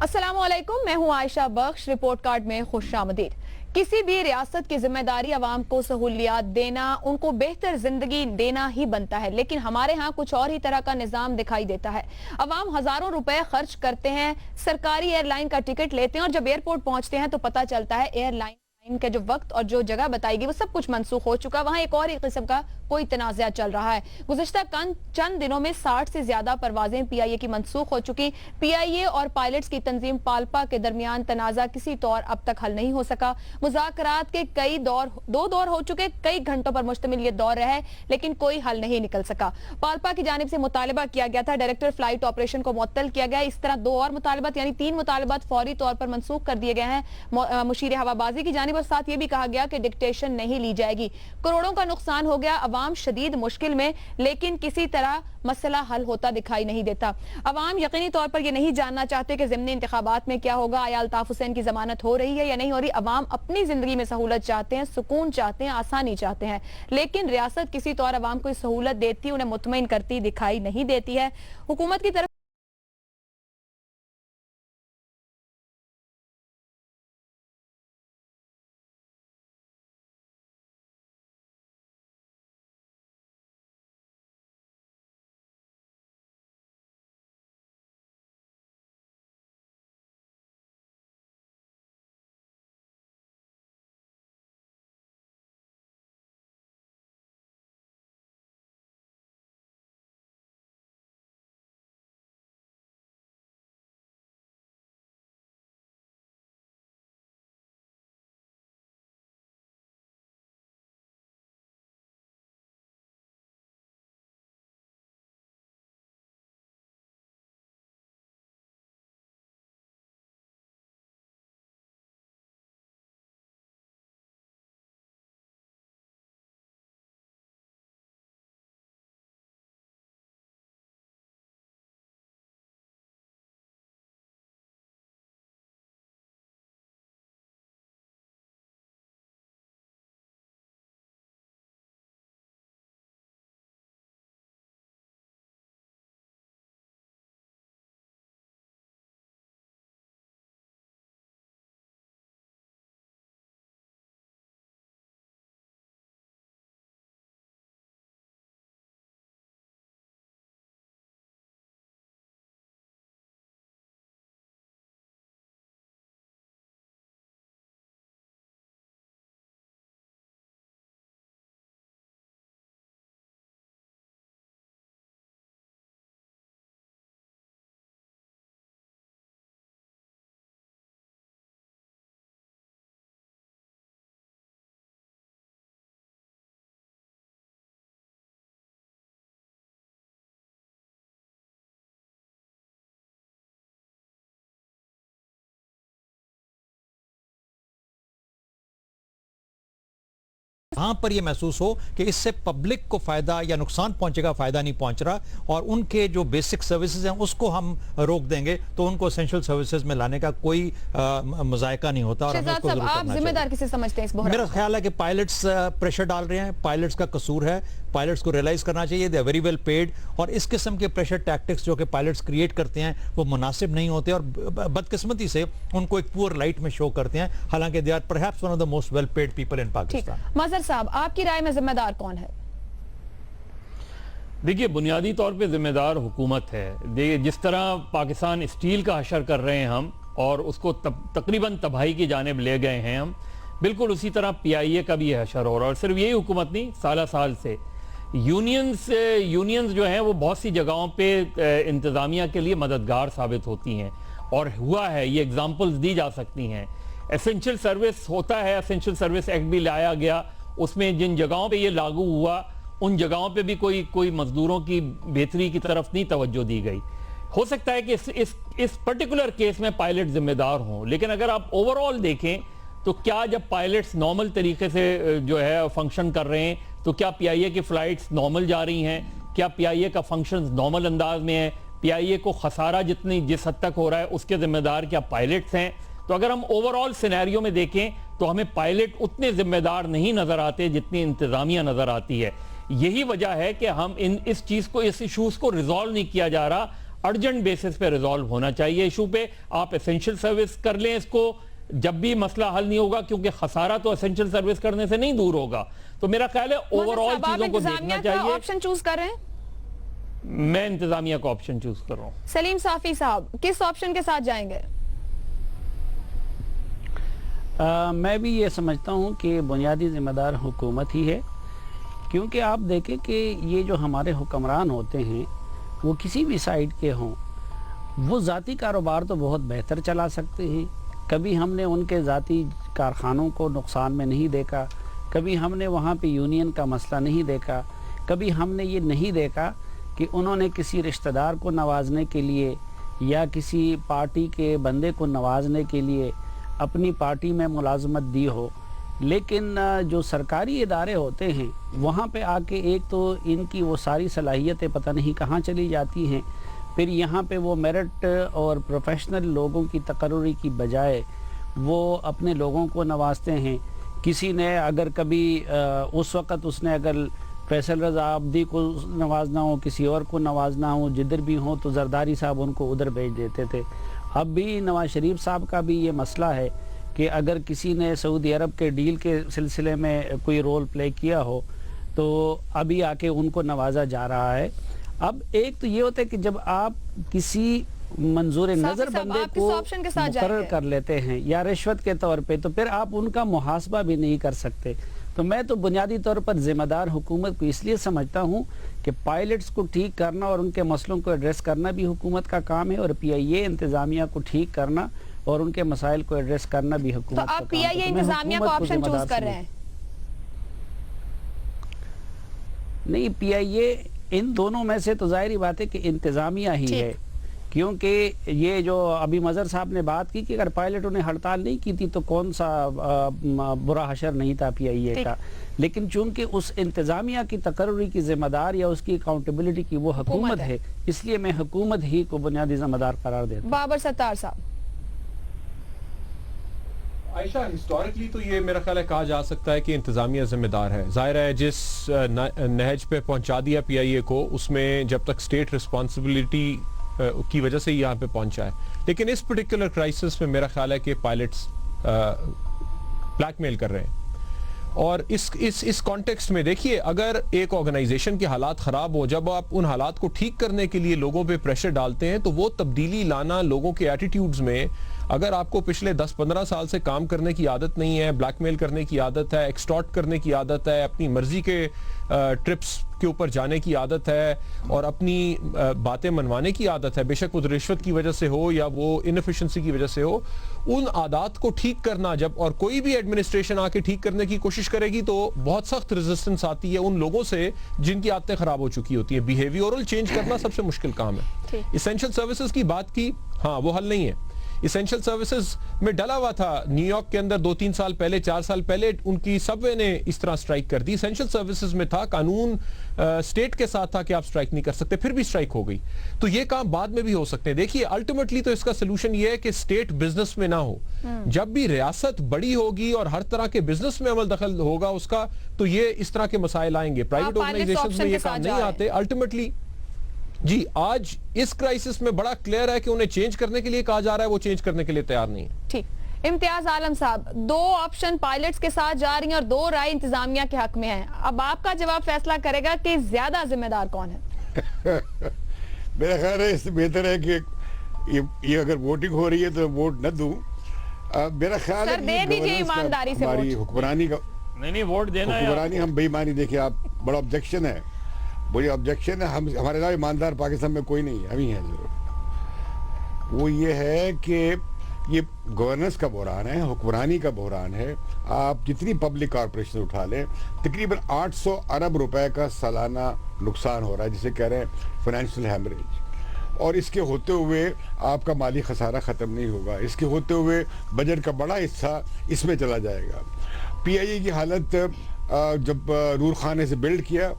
अस्सलामुअलैकुम, मैं हूं आयशा बख्श। रिपोर्ट कार्ड में खुशामदीद। किसी भी रियासत की जिम्मेदारी अवाम को सहूलियात देना, उनको बेहतर जिंदगी देना ही बनता है, लेकिन हमारे यहाँ कुछ और ही तरह का निजाम दिखाई देता है। अवाम हजारों रुपए खर्च करते हैं, सरकारी एयरलाइन का टिकट लेते हैं और जब एयरपोर्ट पहुंचते हैं तो पता चलता है एयरलाइन का जो वक्त और जो जगह बताएगी वो सब कुछ मंसूख हो चुका। वहां एक और ही किस्म का कोई तनाज़ा चल रहा है। गुज़िश्ता चंद दिनों में 60 से ज्यादा परवाजें पीआईए की मंसूख हो चुकी। पीआईए और पायलट्स की तंजीम पाल्पा के दरमियान तनाज़ा किसी तौर अब तक हल नहीं हो सका। मुज़ाकरात के दो दौर हो चुके, कई घंटों पर मुश्तमिल ये दौर रहे, लेकिन कोई हल नहीं निकल सका। पाल्पा की जानिब से मुतालबा किया गया था, डायरेक्टर फ्लाइट ऑपरेशन को मुअत्तल किया गया। इस तरह दो और मुतालबात यानी 3 मुतालबात फौरी तौर पर मंसूख कर दिए गए हैं मुशीर हवाबाजी की जानिब, और साथ ये भी कहा गया कि डिक्टेशन नहीं ली जाएगी। करोड़ों का नुकसान हो गया, अवाम शदीद मुश्किल में, लेकिन किसी तरह मसला हल होता दिखाई नहीं देता। अवाम यकीनी तौर पर यह नहीं जानना चाहते कि ज़िमनी इंतखाबात में क्या होगा, आया अल्ताफ हुसैन की जमानत हो रही है या नहीं हो रही। अवाम अपनी जिंदगी में सहूलत चाहते हैं, सुकून चाहते हैं, आसानी चाहते हैं, लेकिन रियासत किसी तौर अवाम को सहूलत देती, उन्हें मुतमईन करती दिखाई नहीं देती है। हुकूमत की तरफ वहां पर यह महसूस हो कि इससे पब्लिक को फायदा या नुकसान पहुंचेगा, फायदा नहीं पहुंच रहा, और उनके जो बेसिक सर्विसेज हैं उसको हम रोक देंगे तो उनको एसेंशियल सर्विसेज में लाने का कोई मजायका नहीं होता। और आप जिम्मेदार किसे समझते हैं इस बहरान? मेरा ख्याल है कि पायलट्स प्रेशर डाल रहे हैं, पायलट्स का कसूर है, पायलट्स को रियलाइज करना चाहिए they are very well paid, और इस किस्म के प्रेशर टैक्टिक्स जो कि पायलट्स क्रिएट करते हैं वो मुनासिब नहीं होते और बदकिस्मती से उनको एक पुअर लाइट में शो करते हैं, हालांकि they are perhaps one of the most well paid people in Pakistan. Mazhar साहब, आपकी राय में जिम्मेदार कौन है? देखिए, बुनियादी तौर पे जिम्मेदार हुकूमत है। देखिए, जिस तरह पाकिस्तान स्टील का हशर कर रहे हैं हम और उसको तकरीबन तबाही की जानिब ले गए हैं हम, बिल्कुल उसी तरह पीआईए का भी ये हशर हो रहा है। और सिर्फ यही हुकूमत नहीं, साल से यूनियंस जो हैं वो बहुत सी जगहों पे इंतज़ामिया के लिए मददगार साबित होती हैं और हुआ है, ये एग्जांपल्स दी जा सकती हैं। एसेंशियल सर्विस होता है, एसेंशियल सर्विस एक्ट भी लाया गया, उसमें जिन जगहों पे ये लागू हुआ उन जगहों पे भी कोई मजदूरों की बेहतरी की तरफ नहीं तवज्जो दी गई। हो सकता है कि इस पर्टिकुलर केस में पायलट जिम्मेदार हों, लेकिन अगर आप ओवरऑल देखें तो क्या जब पायलट्स नॉर्मल तरीके से जो है फंक्शन कर रहे हैं तो क्या पीआईए की फ्लाइट्स नॉर्मल जा रही हैं? क्या पीआईए का फंक्शन नॉर्मल अंदाज में है? पीआईए को खसारा जिस हद तक हो रहा है उसके जिम्मेदार क्या पायलट्स हैं? तो अगर हम ओवरऑल सिनेरियो में देखें तो हमें पायलट उतने जिम्मेदार नहीं नजर आते जितनी इंतजामिया नजर आती है। यही वजह है कि हम इस इश्यूज को रिजॉल्व नहीं किया जा रहा। अर्जेंट बेसिस पे रिजॉल्व होना चाहिए इशू पे। आप एसेंशियल सर्विस कर लें इसको जब भी मसला हल नहीं होगा, क्योंकि खसारा तो एसेंशियल सर्विस करने से नहीं दूर होगा। तो मेरा ख्याल है ओवरऑल चीजों को देखना चाहिए। ऑप्शन चूज कर रहे हैं? मैं इंतजामिया का ऑप्शन चूज कर रहा हूं। सलीम साफी साहब, किस ऑप्शन के साथ जाएंगे? मैं भी ये समझता हूँ कि बुनियादी जिम्मेदार हुकूमत ही है, क्योंकि आप देखें कि ये जो हमारे हुक्मरान होते हैं वो किसी भी साइड के हों, वो ज़ाती कारोबार तो बहुत बेहतर चला सकते हैं। कभी हमने उनके ज़ाती कारखानों को नुकसान में नहीं देखा, कभी हमने वहाँ पे यूनियन का मसला नहीं देखा, कभी हमने ये नहीं देखा कि उन्होंने किसी रिश्तेदार को नवाजने के लिए या किसी पार्टी के बंदे को नवाजने के लिए अपनी पार्टी में मुलाजमत दी हो। लेकिन जो सरकारी इदारे होते हैं वहाँ पे आके एक तो इनकी वो सारी सलाहियतें पता नहीं कहाँ चली जाती हैं, फिर यहाँ पे वो मेरिट और प्रोफेशनल लोगों की तकर्री की बजाय वो अपने लोगों को नवाजते हैं। किसी ने अगर कभी उस वक़्त उसने अगर फैसल रज़ा आबदी को नवाजना हो, किसी और को नवाजना हो, जिधर भी हो तो जरदारी साहब उनको उधर भेज देते थे। अब भी नवाज शरीफ साहब का भी ये मसला है कि अगर किसी ने सऊदी अरब के डील के सिलसिले में कोई रोल प्ले किया हो तो अभी आके उनको नवाजा जा रहा है। अब एक तो ये होता है कि जब आप किसी मंजूर नज़र बंदे को मुकर्रर कर लेते हैं या रिश्वत के तौर पे, तो फिर आप उनका मुहासबा भी नहीं कर सकते। तो मैं तो बुनियादी तौर पर जिम्मेदार हुकूमत को इसलिए समझता हूँ कि पायलट्स को ठीक करना और उनके मसलों को एड्रेस करना भी हुकूमत का काम है, और PIA इंतजामिया को ठीक करना और उनके मसाइल को एड्रेस करना भी हुकूमत का काम है। तो आप PIA इंतजामिया का ऑप्शन चूज कर रहे हैं? नहीं, PIA इन दोनों में से तो जाहिर बात है कि इंतजामिया ही है, क्योंकि ये जो अभी मजहर साहब ने बात की कि अगर पायलटों ने हड़ताल नहीं की थी तो कौन सा बुरा हशर नहीं था PIA का। लेकिन चूंकि उस इंतजामिया की तकर्री की जिम्मेदार या उसकी अकाउंटेबिलिटी की वो हुकूमत है, इसलिए मैं हुकूमत ही को बुनियादी जिम्मेदार करार देता हूं। बाबर सत्तार साहब। आयशा, हिस्टोरिकली तो ये मेरा ख्याल है कहा जा सकता है कि इंतजामिया जिम्मेदार है। जाहिर है जिस नहज पे पहुंचा दिया PIA को, उसमें जब तक स्टेट रिस्पॉन्सिबिलिटी की वजह से यहाँ पे पहुंचा है। लेकिन इस पर्टिकुलर क्राइसिस में मेरा ख्याल है कि पायलट्स ब्लैकमेल कर रहे हैं। और इस कॉन्टेक्स्ट में देखिए, अगर एक ऑर्गेनाइजेशन के हालात खराब हो, जब आप उन हालात को ठीक करने के लिए लोगों पे प्रेशर डालते हैं तो वो तब्दीली लाना लोगों के एटीट्यूड्स में, अगर आपको पिछले 10-15 साल से काम करने की आदत नहीं है, ब्लैकमेल करने की आदत है, एक्सटॉर्ट करने की आदत है, अपनी मर्जी के ट्रिप्स के ऊपर जाने की आदत है और अपनी बातें मनवाने की आदत है, बेशक वो रिश्वत की वजह से हो या वो इनएफिशिएंसी की वजह से हो, उन आदत को ठीक करना जब, और कोई भी एडमिनिस्ट्रेशन आके ठीक करने की कोशिश करेगी तो बहुत सख्त रेजिस्टेंस आती है उन लोगों से जिनकी आदतें खराब हो चुकी होती है। बिहेवियरल चेंज करना सबसे मुश्किल काम है। इसेंशियल सर्विसेज की बात की, हाँ वो हल नहीं है। इसेंशियल सर्विसेज में डला हुआ था न्यूयॉर्क के अंदर 2-3 साल पहले, 4 साल पहले उनकी सबवे ने इस तरह स्ट्राइक कर दी। इसेंशियल सर्विसेज में था, कानून स्टेट के साथ था कि आप स्ट्राइक नहीं कर सकते, फिर भी स्ट्राइक हो गई। तो ये काम बाद में भी हो सकते हैं। देखिए अल्टीमेटली तो इसका सोल्यूशन ये है कि स्टेट बिजनेस में ना हो। जब भी रियासत बड़ी होगी और हर तरह के बिजनेस में अमल दखल होगा उसका, तो ये इस तरह के मसाइल आएंगे। प्राइवेट ऑर्गेनाइजेशन में ये काम नहीं आते अल्टीमेटली। जी, आज इस क्राइसिस में बड़ा क्लियर है कि उन्हें चेंज करने के लिए कहा जा रहा है, वो चेंज करने के लिए तैयार नहीं है। ठीक, इम्तियाज आलम साहब, 2 ऑप्शन पायलट्स के साथ जा रही हैं और 2 राय इंतजामिया के हक में है। अब आपका जवाब फैसला करेगा कि ज्यादा जिम्मेदार कौन है। मेरा ख्याल है इससे बेहतर है कि ये अगर वोटिंग हो रही है तो वोट न दूं। मेरा ख्याल है दे दीजिए ईमानदारी से हमारी हुक्मरानी का नहीं वोट देना है, हुक्मरानी हम बेईमानी। देखिए आप, बड़ा ऑब्जेक्शन है, मुझे ऑब्जेक्शन है। हम हमारे अलावा ईमानदार पाकिस्तान में कोई नहीं है, हम ही हैं जरूर। वो ये है कि ये गवर्नेंस का बहरान है, हुक्मरानी का बहरान है। आप जितनी पब्लिक कॉरपोरेशन उठा लें, तकरीबन 800 अरब रुपए का सालाना नुकसान हो रहा है, जिसे कह रहे हैं फाइनेंशियल हैमरेज। और इसके होते हुए आपका माली खसारा ख़त्म नहीं होगा। इसके होते हुए बजट का बड़ा हिस्सा इसमें चला जाएगा। PIA की हालत जब नूर खान ने से बिल्ड किया,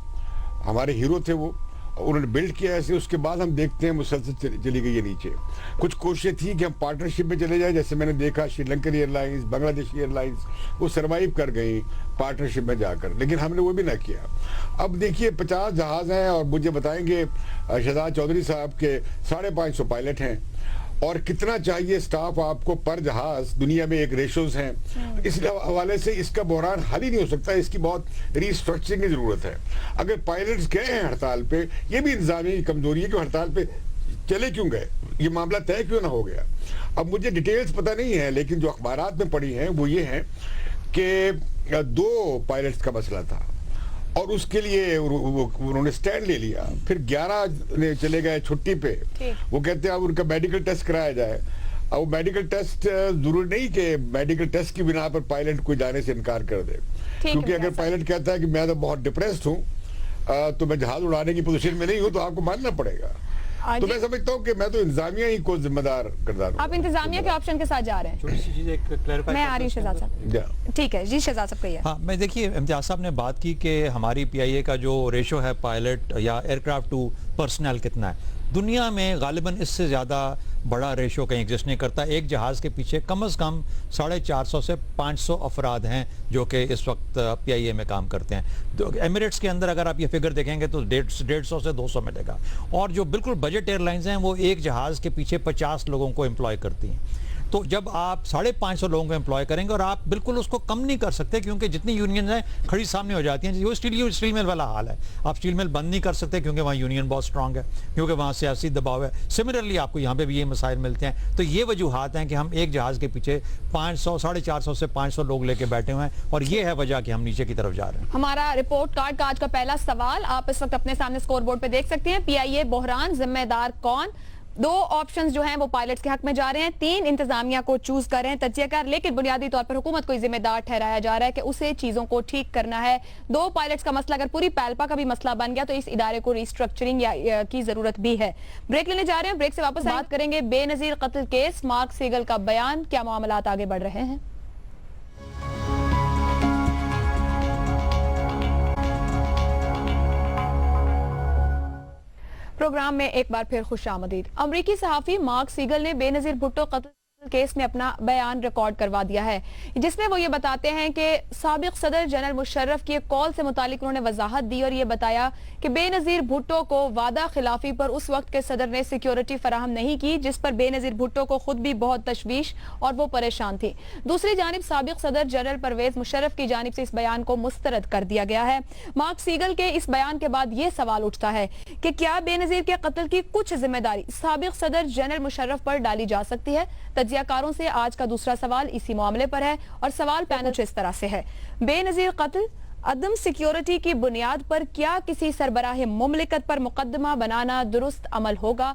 हमारे हीरो थे वो, उन्होंने बिल्ड किया ऐसे, उसके बाद हम देखते हैं मुसलसल चली गई है नीचे। कुछ कोशिशें थी कि हम पार्टनरशिप में चले जाए, जैसे मैंने देखा श्रीलंकन एयरलाइंस, बांग्लादेशी एयरलाइंस, वो सर्वाइव कर गई पार्टनरशिप में जाकर, लेकिन हमने वो भी ना किया। अब देखिए 50 जहाज हैं और मुझे बताएंगे शहजाद चौधरी साहब के 550 पायलट हैं, और कितना चाहिए स्टाफ आपको पर जहाज, दुनिया में एक रेशोज हैं। इस हवाले से इसका बहरान हल ही नहीं हो सकता, इसकी बहुत रीस्ट्रक्चरिंग की जरूरत है। अगर पायलट्स गए हैं हड़ताल पे, ये भी इंतजामिया की कमजोरी है कि हड़ताल पे चले क्यों गए, ये मामला तय क्यों ना हो गया। अब मुझे डिटेल्स पता नहीं है, लेकिन जो अखबारात में पढ़ी हैं वो ये हैं कि 2 पायलट्स का मसला था और उसके लिए उन्होंने स्टैंड ले लिया, फिर 11 ने चले गए छुट्टी पे। वो कहते हैं अब उनका मेडिकल टेस्ट कराया जाए। अब वो मेडिकल टेस्ट जरूरी नहीं कि मेडिकल टेस्ट की बिना पर पायलट को जाने से इनकार कर दे, क्योंकि अगर पायलट कहता है कि मैं तो बहुत डिप्रेस्ड हूँ, तो मैं जहाज उड़ाने की पोजीशन में नहीं हूँ, तो आपको मानना पड़ेगा। तो मैं समझता हूँ कि मैं तो इंतजामिया ही को जिम्मेदार किरदार। आप इंतजामिया के ऑप्शन के साथ जा रहे हैं। छोटी सी चीज एक क्लैरिफाई मैं आ रही हूँ शहजाद साहब। ठीक है जी, शहजाद साहब कहिए। हाँ, मैं देखिए इम्तियाज साहब ने बात की कि हमारी PIA का जो रेशो है पायलट या एयरक्राफ्ट टू पर्सनल कितना है, दुनिया में गालिबन इससे ज़्यादा बड़ा रेशो कहीं एग्जिस्ट नहीं करता। एक जहाज़ के पीछे कम से कम 450 से 500 अफराद हैं जो कि इस वक्त PIA में काम करते हैं। तो एमिरेट्स के अंदर अगर आप ये फिगर देखेंगे तो 150 से 200 मिलेगा, और जो बिल्कुल बजट एयरलाइंस हैं वो एक जहाज़ के पीछे 50 लोगों को एम्प्लॉय करती हैं। तो जब आप 550 लोगों को एम्प्लॉय करेंगे, और आप बिल्कुल उसको कम नहीं कर सकते क्योंकि जितनी यूनियन हैं खड़ी सामने हो जाती हैं। वो स्टील मिल वाला हाल है, आप स्टील मिल बंद नहीं कर सकते क्योंकि वहाँ यूनियन बहुत स्ट्रांग है, क्योंकि वहाँ सियासी दबाव है। सिमिलरली आपको यहाँ पे भी ये मसाइल मिलते हैं। तो ये वजूहात हैं कि हम एक जहाज़ के पीछे 500, 450 से 500 लोग लेके बैठे हुए हैं, और ये है वजह कि हम नीचे की तरफ जा रहे हैं। हमारा रिपोर्ट कार्ड का आज का पहला सवाल आप इस वक्त अपने सामने स्कोर बोर्ड पे देख सकते हैं। PIA बहरान जिम्मेदार कौन? 2 ऑप्शंस जो हैं वो पायलट्स के हक में जा रहे हैं, 3 इंतजामिया को चूज कर रहे हैं तज्जियाकार, लेकिन बुनियादी तौर पर हुकूमत को जिम्मेदार ठहराया जा रहा है कि उसे चीजों को ठीक करना है। 2 पायलट्स का मसला अगर पूरी पैल्पा का भी मसला बन गया तो इस इदारे को रिस्ट्रक्चरिंग की जरूरत भी है। ब्रेक लेने जा रहे हैं, ब्रेक से वापस बात करेंगे बेनजीर कत्ल केस, मार्क सीगल का बयान, क्या मामलात आगे बढ़ रहे हैं। प्रोग्राम में एक बार फिर खुशामदीद। अमरीकी सहाफी मार्क सीगल ने बेनजीर भुट्टो कत्ल केस में अपना बयान रिकॉर्ड करवा दिया है, जिसमें वो ये बताते हैं कि साबिक सदर जनरल मुशर्रफ की एक कॉल से मुतालिक उन्होंने वजाहत दी और ये बताया कि बेनजीर भुट्टो को वादा खिलाफी पर उस वक्त के सदर ने सिक्योरिटी फराहम नहीं की, जिस पर बेनजीर भुट्टो को खुद भी बहुत तशवीश और वो परेशान थी। दूसरी जानिब साबिक सदर जनरल परवेज मुशर्रफ की जानिब से इस बयान को मुस्तरद कर दिया गया है। मार्क सीगल के इस बयान के बाद ये सवाल उठता है कि क्या बेनजीर के कत्ल की कुछ जिम्मेदारी साबिक सदर जनरल मुशर्रफ पर डाली जा सकती है। तज्जियाकारों से आज का दूसरा सवाल इसी मामले पर है, और सवाल पैनल इस तरह से है। बेनजीर कत्ल अदम सिक्योरिटी की बुनियाद पर क्या किसी सरबराह मुमलिकत पर मुकदमा बनाना दुरुस्त अमल होगा?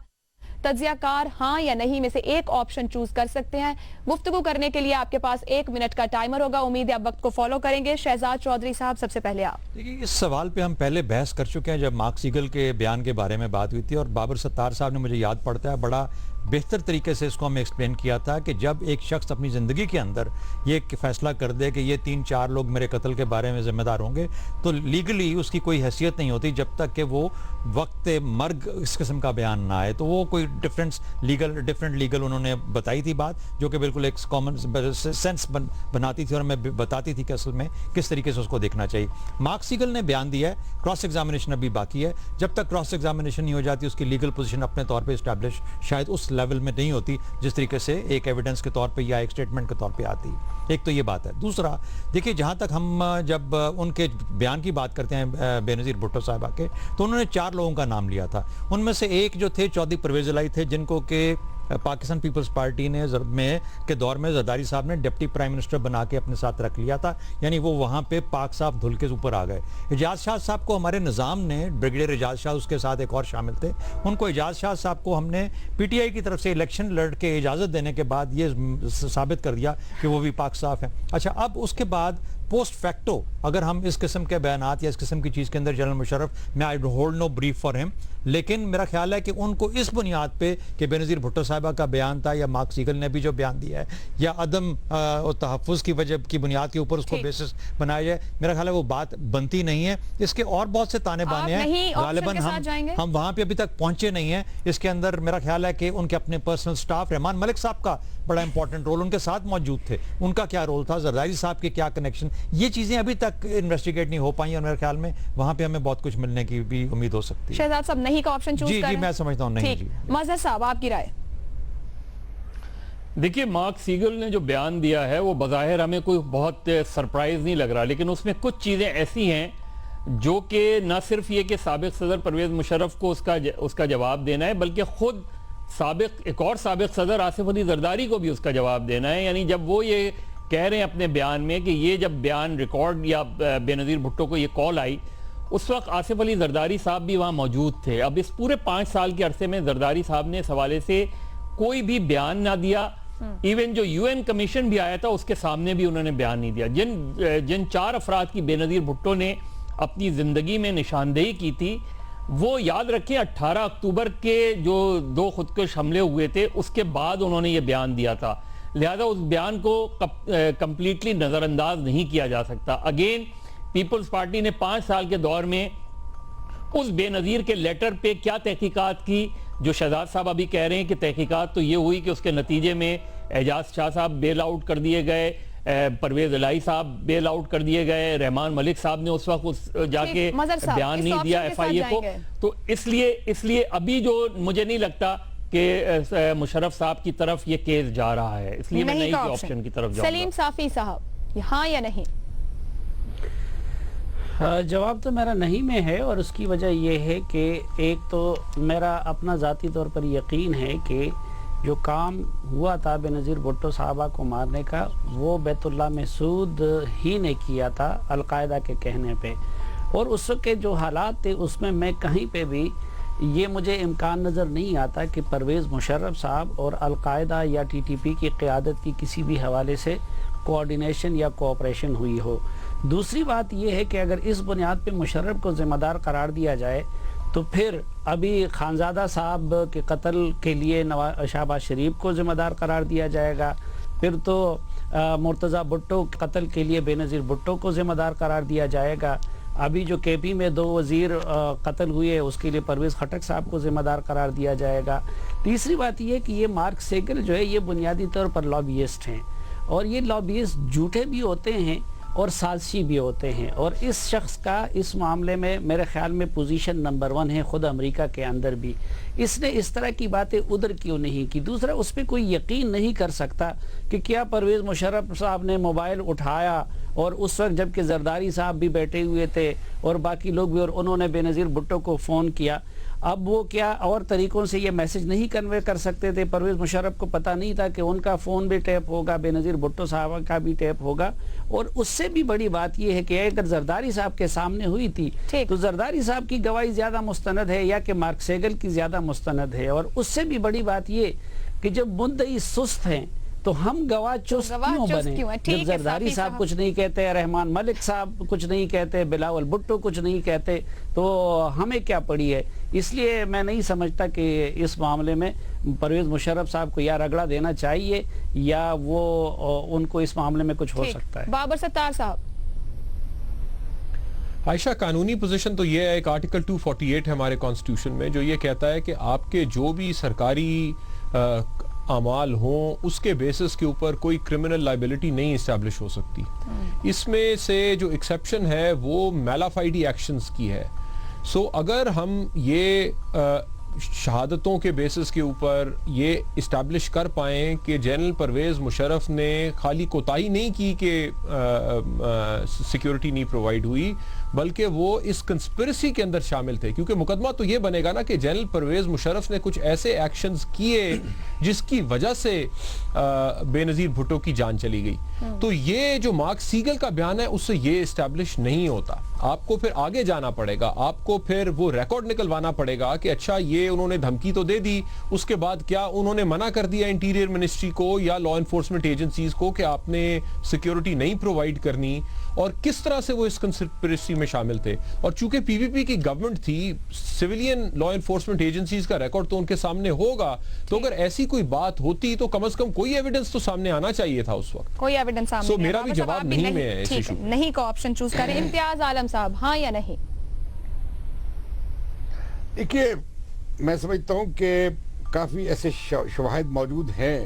तज्जियाकार हाँ या नहीं में से एक ऑप्शन चूज कर सकते हैं। गुफ्तगू करने के लिए आपके पास 1 मिनट का टाइमर होगा। उम्मीद है आप वक्त को फॉलो करेंगे। शहजाद चौधरी साहब, सबसे पहले आप। देखिए, इस सवाल पे हम पहले बहस कर चुके हैं जब मार्क सीगल के बयान के बारे में बात हुई थी, और बाबर सत्तार साहब ने, मुझे याद पड़ता है, बड़ा बेहतर तरीके से इसको हमें एक्सप्लेन किया था कि जब एक शख्स अपनी ज़िंदगी के अंदर ये फैसला कर दे कि ये 3-4 लोग मेरे कत्ल के बारे में जिम्मेदार होंगे, तो लीगली उसकी कोई हैसियत नहीं होती जब तक कि वो वक्त मर्ग इस किस्म का बयान ना आए। तो वो कोई डिफरेंट लीगल उन्होंने बताई थी बात, जो कि बिल्कुल एक कॉमन सेंस बनाती थी और हमें बताती थी कि असल में किस तरीके से उसको देखना चाहिए। मार्क सीगल ने बयान दिया है, क्रॉस एग्जामिनेशन अभी बाकी है। जब तक क्रॉस एग्जामिनेशन नहीं हो जाती उसकी लीगल पोजीशन अपने तौर पे इस्टेब्लिश शायद उस लेवल में नहीं होती जिस तरीके से एक एविडेंस के तौर पे या एक स्टेटमेंट के तौर पे आती है। एक तो ये बात है। दूसरा, देखिए, जहां तक हम जब उनके बयान की बात करते हैं बेनजीर भुट्टो साहबा के, तो उन्होंने 4 लोगों का नाम लिया था। उनमें से एक जो थे चौधरी परवेज इलाही थे, जिनको के पाकिस्तान पीपल्स पार्टी ने के दौर में जरदारी साहब ने डिप्टी प्राइम मिनिस्टर बना के अपने साथ रख लिया था, यानी वो वहाँ पे पाक साहब धुल के ऊपर आ गए। एजाज शाह साहब को हमारे निज़ाम ने, ब्रिगेडियर एजाज शाह उसके साथ एक और शामिल थे, उनको एजाज शाह साहब को हमने PTI की तरफ से इलेक्शन लड़ के इजाज़त देने के बाद ये साबित कर दिया कि वो भी पाक साफ हैं। अच्छा, अब उसके बाद पोस्ट फैक्टो अगर हम इस किस्म के बयानात या इस किस्म की चीज़ के अंदर जनरल मुशर्रफ में I hold no brief for him, लेकिन मेरा ख्याल है कि उनको इस बुनियाद पे कि बेनज़ीर भुट्टो साहिबा का बयान था या मार्क सीगल ने भी जो बयान दिया है या अदम तहफ़्फ़ुज़ की वजह की बुनियाद के ऊपर उसको बेसिस बनाया जाए, मेरा ख्याल है वो बात बनती नहीं है। इसके और बहुत से ताने बाने हैं, गालिबन हम वहाँ पे अभी तक पहुँचे नहीं हैं। इसके अंदर मेरा ख्याल है कि उनके अपने पर्सनल स्टाफ, रहमान मलिक साहब का बड़ा इंपॉर्टेंट रोल उनके साथ मौजूद थे, उनका क्या रोल था, जरदारी साहब के क्या कनेक्शन, ये चीज़ें अभी तक इन्वेस्टिगेट नहीं हो पाई और मेरे ख्याल में वहाँ पे हमें बहुत कुछ मिलने की भी उम्मीद हो सकती है। शहजाद साहब नहीं का ऑप्शन चूज जी, मैं समझता हूँ नहीं। जी मजहर साहब, आपकी राय? देखिए, मार्क सीगल ने जो बयान दिया है वो बज़ाहिर हमें कोई बहुत सरप्राइज नहीं लग रहा, लेकिन उसमें कुछ चीज़ें ऐसी हैं जो कि न सिर्फ ये कि साबिक सदर परवेज़ मुशर्रफ को उसका जवाब देना है, बल्कि खुद एक और साबिक सदर आसिफ अली जरदारी को भी उसका जवाब देना है। यानी जब वो ये कह रहे हैं अपने बयान में कि ये जब बयान रिकॉर्ड या बेनज़ीर भुट्टो को ये कॉल आई, उस वक्त आसिफ अली जरदारी साहब भी वहाँ मौजूद थे। अब इस पूरे 5 साल के अरसे में जरदारी साहब ने इस हवाले से कोई भी बयान ना दिया। इवन जो UN कमीशन भी आया था उसके सामने भी उन्होंने बयान नहीं दिया। जिन 4 अफराद की बेनज़ीर भुट्टो ने अपनी ज़िंदगी में निशानदेही की थी, वो याद रखें 18 अक्टूबर के जो 2 खुदकुश हमले हुए थे उसके बाद उन्होंने ये बयान दिया था, लिहाजा उस बयान को कंप्लीटली नज़रअंदाज नहीं किया जा सकता। अगेन पीपल्स पार्टी ने 5 साल के दौर में उस बेनज़ीर के लेटर पे क्या तहकीकात की, जो शहजाद साहब अभी कह रहे हैं कि तहकीकात तो ये हुई कि उसके नतीजे में एजाज शाह साहब बेल आउट कर दिए गए, परवेज इलाही साहब बेल आउट कर दिए गए, रहमान मलिक साहब ने उस वक्त जाके बयान नहीं दिया FIA को। तो इसलिए अभी जो मुझे नहीं लगता कि मुशर्रफ साहब की तरफ ये केस जा रहा है, इसलिए मैं नहीं के ऑप्शन की तरफ जाऊंगा। सलीम साफी साहब, हाँ या नहीं? जवाब तो मेरा नहीं में है, और उसकी वजह यह है कि एक तो मेरा अपना ज़ाती तौर पर यकीन है कि जो काम हुआ था बेनज़ीर भुट्टो साहबा को मारने का, वो बैतुल्लाह महसूद ही ने किया था अलकायदा के कहने पे, और उस वक्त के जो हालात थे उसमें मैं कहीं पे भी ये मुझे इम्कान नज़र नहीं आता कि परवेज़ मुशर्रफ साहब और अलकायदा या TTP की क़यादत की किसी भी हवाले से कोऑर्डिनेशन या कोऑपरेशन हुई हो। दूसरी बात यह है कि अगर इस बुनियाद पे मुशर्रफ को ज़िम्मेदार करार दिया जाए तो फिर अभी खानज़ादा साहब के कत्ल के लिए शहबाज शरीफ को ज़िम्मेदार करार दिया जाएगा, फिर तो मुर्तज़ा भुट्टो कत्ल के लिए बेनज़ीर भुट्टो को ज़िम्मेदार करार दिया जाएगा। अभी जो KP में 2 वज़ीर कत्ल हुए उसके लिए परवेज़ खटक साहब को ज़िम्मेदार करार दिया जाएगा। तीसरी बात यह कि ये मार्क सीगल जो है ये बुनियादी तौर पर लॉबियस्ट हैं, और ये लॉबियस्ट झूठे भी होते हैं और साजिशी भी होते हैं, और इस शख्स का इस मामले में मेरे ख्याल में पोजीशन नंबर 1 है खुद अमेरिका के अंदर भी। इसने इस तरह की बातें उधर क्यों नहीं की? दूसरा, उस पर कोई यकीन नहीं कर सकता कि क्या परवेज़ मुशर्रफ साहब ने मोबाइल उठाया और उस वक्त जबकि जरदारी साहब भी बैठे हुए थे और बाकी लोग भी, और उन्होंने बेनज़ीर भुट्टो को फ़ोन किया, अब वो क्या और तरीक़ों से ये मैसेज नहीं कन्वे कर सकते थे? परवेज़ मुशर्रफ को पता नहीं था कि उनका फ़ोन भी टैप होगा, बेनज़ीर भुट्टो साहब का भी टैप होगा? और उससे भी बड़ी बात यह है कि अगर जरदारी साहब के सामने हुई थी तो जरदारी साहब की गवाही ज़्यादा मुस्तनद है या कि मार्क सीगल की ज़्यादा मुस्तनद है? और उससे भी बड़ी बात ये कि जब मुद्दई सुस्त हैं तो हम गवाह चुस्त क्यों बने? जब जरदारी साहब कुछ नहीं कहते, रहमान मलिक साहब कुछ नहीं कहते, बिलावल भुट्टो कुछ नहीं कहते, तो हमें क्या पड़ी है? इसलिए मैं नहीं समझता कि इस मामले में परवेज़ मुशर्रफ साहब को या रगड़ा देना चाहिए या वो उनको इस मामले में कुछ हो सकता है। बाबर सत्तार साहब। आयशा, कानूनी पोजीशन तो ये है, एक आर्टिकल 248 है हमारे कॉन्स्टिट्यूशन में जो ये कहता है कि आपके जो भी सरकारी अमाल हों उसके बेसिस के ऊपर कोई क्रिमिनल लाइबिलिटी नहीं इस्टेब्लिश हो सकती। इसमें से जो एक्सेप्शन है वो मैलाफाइडी एक्शंस की है। सो अगर हम ये शहादतों के बेसिस के ऊपर ये इस्टेब्लिश कर पाएँ कि जनरल परवेज़ मुशर्रफ ने खाली कोताही नहीं की कि सिक्योरिटी नहीं प्रोवाइड हुई, बल्कि वो इस कंस्पिरेसी के अंदर शामिल थे, क्योंकि मुकदमा तो ये बनेगा ना कि जनरल परवेज़ मुशर्रफ ने कुछ ऐसे एक्शंस किए जिसकी वजह से बेनज़ीर भुट्टो की जान चली गई। तो ये जो मार्क सीगल का बयान है उससे ये इस्टेब्लिश नहीं होता। आपको फिर आगे जाना पड़ेगा, आपको फिर वो रिकॉर्ड निकलवाना पड़ेगा कि अच्छा ये उन्होंने धमकी तो दे दी, उसके बाद क्या उन्होंने मना कर दिया इंटीरियर मिनिस्ट्री को या लॉ एनफोर्समेंट एजेंसीज को कि आपने सिक्योरिटी नहीं प्रोवाइड करनी, और किस तरह से वो इस कंस्पिरेसी में शामिल थे। और चूंकि पीपीपी की गवर्नमेंट थी, सिविलियन लॉ एनफोर्समेंट एजेंसीज का रिकॉर्ड तो उनके सामने होगा, तो अगर ऐसी कोई बात होती तो कम से कम कोई एविडेंस तो सामने आना चाहिए था उस वक्त। कोई एविडेंस सामने So, नहीं मेरा आया। भी वापस जवाब आप भी नहीं में है इस ठीक इशू है, पे। नहीं का ऑप्शन चूज करें। इम्तियाज आलम साहब, हाँ या नहीं? देखिए, मैं समझता हूं कि काफी ऐसे शवाहिद मौजूद हैं।